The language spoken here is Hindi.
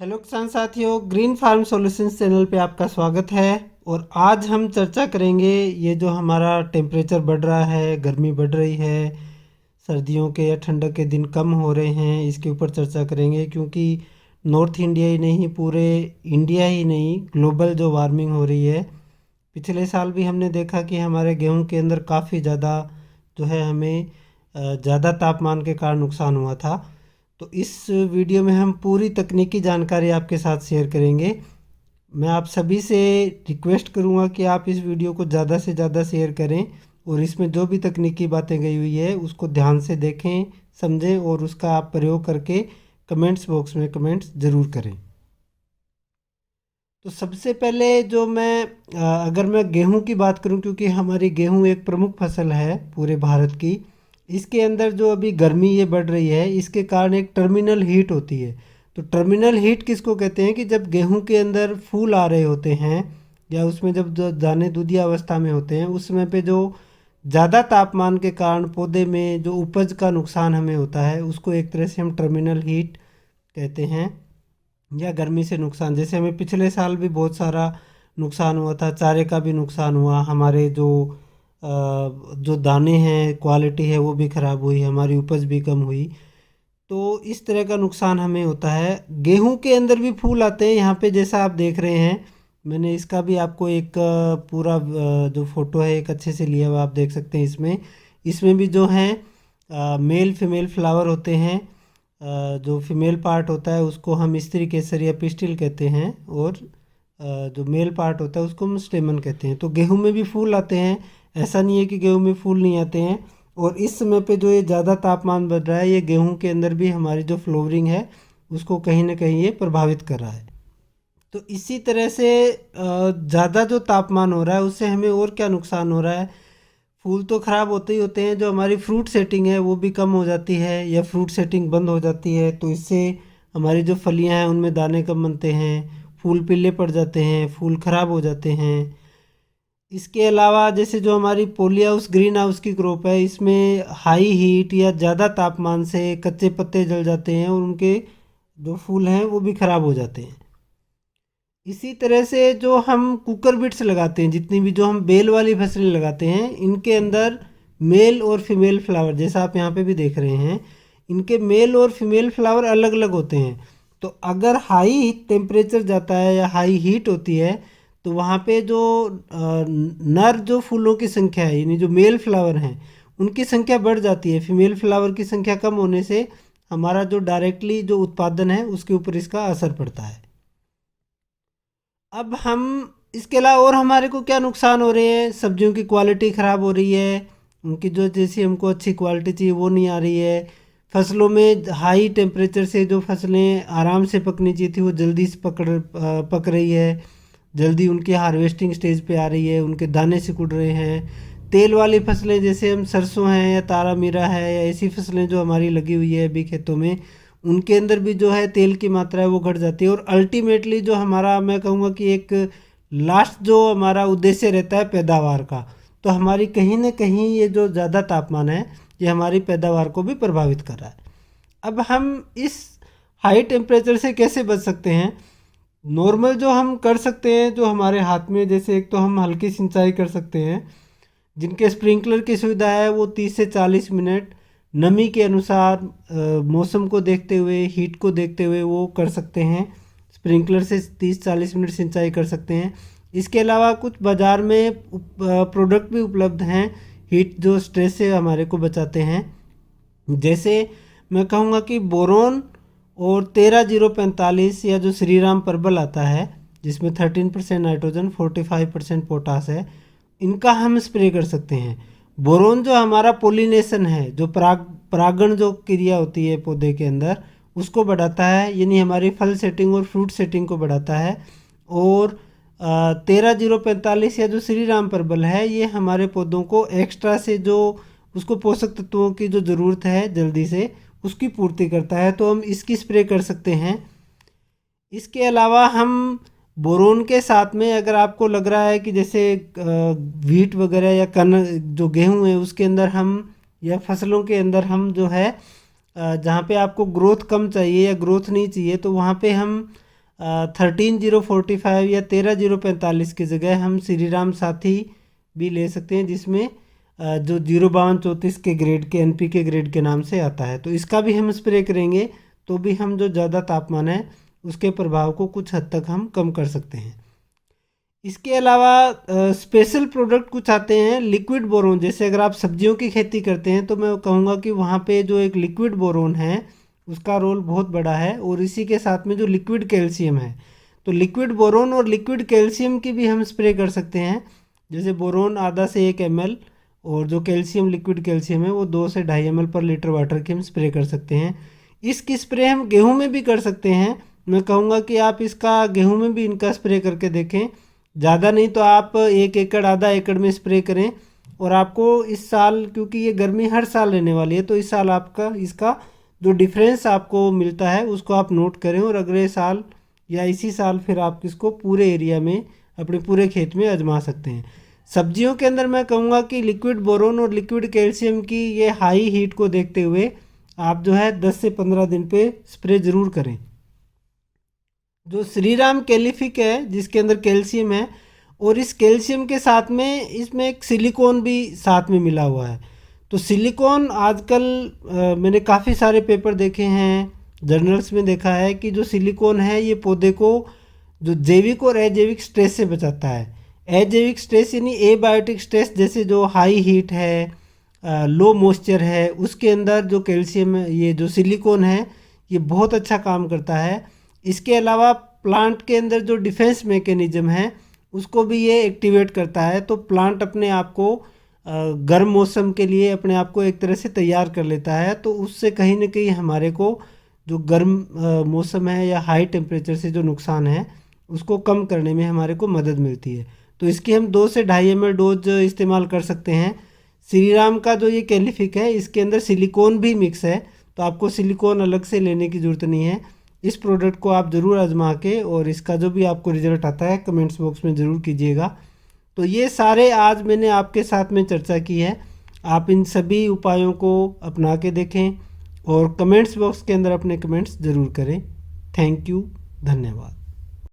हेलो किसान साथियों, ग्रीन फार्म सॉल्यूशंस चैनल पे आपका स्वागत है। और आज हम चर्चा करेंगे ये जो हमारा टेम्परेचर बढ़ रहा है, गर्मी बढ़ रही है, सर्दियों के या ठंडक के दिन कम हो रहे हैं, इसके ऊपर चर्चा करेंगे। क्योंकि नॉर्थ इंडिया ही नहीं, पूरे इंडिया ही नहीं, ग्लोबल जो वार्मिंग हो रही है। पिछले साल भी हमने देखा कि हमारे गेहूं के अंदर काफ़ी ज़्यादा जो है हमें ज़्यादा तापमान के कारण नुकसान हुआ था। तो इस वीडियो में हम पूरी तकनीकी जानकारी आपके साथ शेयर करेंगे। मैं आप सभी से रिक्वेस्ट करूंगा कि आप इस वीडियो को ज़्यादा से ज़्यादा शेयर करें और इसमें जो भी तकनीकी बातें गई हुई है उसको ध्यान से देखें, समझें और उसका आप प्रयोग करके कमेंट्स बॉक्स में कमेंट्स ज़रूर करें। तो सबसे पहले जो अगर मैं गेहूं की बात करूं, क्योंकि हमारी गेहूं एक प्रमुख फसल है पूरे भारत की। इसके अंदर जो अभी गर्मी ये बढ़ रही है, इसके कारण एक टर्मिनल हीट होती है। तो टर्मिनल हीट किसको कहते हैं कि जब गेहूं के अंदर फूल आ रहे होते हैं या उसमें जब जो दाने दूधिया अवस्था में होते हैं, उस समय पे जो ज़्यादा तापमान के कारण पौधे में जो उपज का नुकसान हमें होता है, उसको एक तरह से हम टर्मिनल हीट कहते हैं। या गर्मी से नुकसान, जैसे हमें पिछले साल भी बहुत सारा नुकसान हुआ था, चारे का भी नुकसान हुआ, हमारे जो दाने हैं, क्वालिटी है वो भी ख़राब हुई, हमारी उपज भी कम हुई। तो इस तरह का नुकसान हमें होता है। गेहूं के अंदर भी फूल आते हैं यहाँ पे, जैसा आप देख रहे हैं। मैंने इसका भी आपको एक पूरा जो फोटो है एक अच्छे से लिया हुआ आप देख सकते हैं। इसमें इसमें भी जो है मेल फीमेल फ्लावर होते हैं। जो फीमेल पार्ट होता है उसको हम स्त्री केसर या पिस्टिल कहते हैं, और जो मेल पार्ट होता है उसको हम स्टेमन कहते हैं। तो गेहूं में भी फूल आते हैं, ऐसा नहीं है कि गेहूं में फूल नहीं आते हैं। और इस समय पे जो ये ज़्यादा तापमान बढ़ रहा है, ये गेहूं के अंदर भी हमारी जो फ्लोवरिंग है उसको कहीं ना कहीं ये प्रभावित कर रहा है। तो इसी तरह से ज़्यादा जो तापमान हो रहा है उससे हमें और क्या नुकसान हो रहा है। फूल तो ख़राब होते ही होते हैं, जो हमारी फ्रूट सेटिंग है वो भी कम हो जाती है या फ्रूट सेटिंग बंद हो जाती है। तो इससे हमारी जो फलियां हैं उनमें दाने कम बनते हैं, फूल पीले पड़ जाते हैं, फूल ख़राब हो जाते हैं। इसके अलावा जैसे जो हमारी पोली हाउस ग्रीन हाउस की क्रॉप है, इसमें हाई हीट या ज़्यादा तापमान से कच्चे पत्ते जल जाते हैं और उनके जो फूल हैं वो भी ख़राब हो जाते हैं। इसी तरह से जो हम कुकर बिट्स लगाते हैं, जितनी भी जो हम बेल वाली फसलें लगाते हैं, इनके अंदर मेल और फीमेल फ्लावर, जैसा आप यहाँ पे भी देख रहे हैं, इनके मेल और फीमेल फ्लावर अलग अलग होते हैं। तो अगर हाई टेम्परेचर जाता है या हाई हीट होती है, तो वहाँ पे जो नर जो फूलों की संख्या है, यानी जो मेल फ्लावर हैं, उनकी संख्या बढ़ जाती है। फीमेल फ्लावर की संख्या कम होने से हमारा जो डायरेक्टली जो उत्पादन है उसके ऊपर इसका असर पड़ता है। अब हम इसके अलावा और हमारे को क्या नुकसान हो रहे हैं, सब्जियों की क्वालिटी ख़राब हो रही है, उनकी जो जैसी हमको अच्छी क्वालिटी चाहिए वो नहीं आ रही है। फसलों में हाई टेम्परेचर से जो फसलें आराम से पकनी चाहिए थी वो जल्दी से पक रही है, जल्दी उनकी हार्वेस्टिंग स्टेज पे आ रही है, उनके दाने सिकुड़ रहे हैं। तेल वाली फसलें जैसे हम सरसों हैं या तारा मीरा है या ऐसी फसलें जो हमारी लगी हुई है अभी खेतों में, उनके अंदर भी जो है तेल की मात्रा है वो घट जाती है। और अल्टीमेटली जो हमारा, मैं कहूँगा कि एक लास्ट जो हमारा उद्देश्य रहता है पैदावार का, तो हमारी कहीं ना कहीं ये जो ज़्यादा तापमान है ये हमारी पैदावार को भी प्रभावित कर रहा है। अब हम इस हाई टेम्परेचर से कैसे बच सकते हैं। नॉर्मल जो हम कर सकते हैं, जो हमारे हाथ में, जैसे एक तो हम हल्की सिंचाई कर सकते हैं। जिनके स्प्रिंकलर की सुविधा है वो 30 से 40 मिनट नमी के अनुसार, मौसम को देखते हुए, हीट को देखते हुए वो कर सकते हैं। स्प्रिंकलर से 30-40 मिनट सिंचाई कर सकते हैं। इसके अलावा कुछ बाज़ार में प्रोडक्ट भी उपलब्ध हैं, हीट जो स्ट्रेस से हमारे को बचाते हैं। जैसे मैं कहूँगा कि बोरोन और 13-045 या जो श्रीराम परबल आता है, जिसमें 13% नाइट्रोजन 45% पोटास है, इनका हम स्प्रे कर सकते हैं। बोरोन जो हमारा पोलिनेशन है, जो परागण जो क्रिया होती है पौधे के अंदर, उसको बढ़ाता है, यानी हमारी फल सेटिंग और फ्रूट सेटिंग को बढ़ाता है। और 13-045 या जो श्री राम परबल है, ये हमारे पौधों को एक्स्ट्रा से जो उसको पोषक तत्वों की जो ज़रूरत है जल्दी से उसकी पूर्ति करता है, तो हम इसकी स्प्रे कर सकते हैं। इसके अलावा हम बोरोन के साथ में, अगर आपको लग रहा है कि जैसे व्हीट वगैरह या कन जो गेहूं है उसके अंदर हम, या फसलों के अंदर हम जो है जहाँ पे आपको ग्रोथ कम चाहिए या ग्रोथ नहीं चाहिए, तो वहाँ पे हम 13,045 या 13,045 की जगह हम श्रीराम साथी भी ले सकते हैं, जिसमें जो 05234 के ग्रेड के NPK ग्रेड के नाम से आता है। तो इसका भी हम स्प्रे करेंगे तो भी हम जो ज़्यादा तापमान है उसके प्रभाव को कुछ हद तक हम कम कर सकते हैं। इसके अलावा स्पेशल प्रोडक्ट कुछ आते हैं लिक्विड बोरोन। जैसे अगर आप सब्जियों की खेती करते हैं तो मैं कहूँगा कि वहाँ पे जो एक लिक्विड बोरोन है उसका रोल बहुत बड़ा है, और इसी के साथ में जो लिक्विड कैल्शियम है, तो लिक्विड बोरोन और लिक्विड कैल्शियम की भी हम स्प्रे कर सकते हैं। जैसे बोरोन आधा से 1 ml और जो कैल्शियम लिक्विड कैल्शियम है वो 2 से 2.5 ml पर लीटर वाटर की हम स्प्रे कर सकते हैं। इसकी स्प्रे हम गेहूं में भी कर सकते हैं। मैं कहूँगा कि आप इसका गेहूं में भी इनका स्प्रे करके देखें। ज़्यादा नहीं तो आप 1 एकड़ आधा एकड़ में स्प्रे करें, और आपको इस साल, क्योंकि ये गर्मी हर साल रहने वाली है, तो इस साल आपका इसका जो डिफरेंस आपको मिलता है उसको आप नोट करें, और अगले साल या इसी साल फिर आप इसको पूरे एरिया में अपने पूरे खेत में आजमा सकते हैं। सब्जियों के अंदर मैं कहूँगा कि लिक्विड बोरोन और लिक्विड कैल्शियम की ये हाई हीट को देखते हुए आप जो है 10 से 15 दिन पे स्प्रे ज़रूर करें। जो श्रीराम कैलिफिक है जिसके अंदर कैल्शियम है, और इस कैल्शियम के साथ में इसमें एक सिलिकॉन भी साथ में मिला हुआ है। तो सिलिकॉन आजकल मैंने काफ़ी सारे पेपर देखे हैं, जर्नल्स में देखा है कि जो सिलिकॉन है ये पौधे को जो जैविक और अजैविक स्ट्रेस से बचाता है। अजैविक स्ट्रेस यानी एबायोटिक स्ट्रेस, जैसे जो हाई हीट है, लो मॉइस्चर है, उसके अंदर जो कैल्शियम है, ये जो सिलिकॉन है ये बहुत अच्छा काम करता है। इसके अलावा प्लांट के अंदर जो डिफेंस मैकेनिज्म है उसको भी ये एक्टिवेट करता है। तो प्लांट अपने आप को गर्म मौसम के लिए अपने आप को एक तरह से तैयार कर लेता है। तो उससे कहीं ना कहीं हमारे को जो गर्म मौसम है या हाई टेम्परेचर से जो नुकसान है उसको कम करने में हमारे को मदद मिलती है। तो इसकी हम 2 से 2.5 ml डोज इस्तेमाल कर सकते हैं। श्रीराम का जो ये कैलिफिक है इसके अंदर सिलिकॉन भी मिक्स है, तो आपको सिलिकॉन अलग से लेने की ज़रूरत नहीं है। इस प्रोडक्ट को आप ज़रूर आजमा के, और इसका जो भी आपको रिजल्ट आता है कमेंट्स बॉक्स में ज़रूर कीजिएगा। तो ये सारे आज मैंने आपके साथ में चर्चा की है। आप इन सभी उपायों को अपना के देखें और कमेंट्स बॉक्स के अंदर अपने कमेंट्स ज़रूर करें। थैंक यू, धन्यवाद।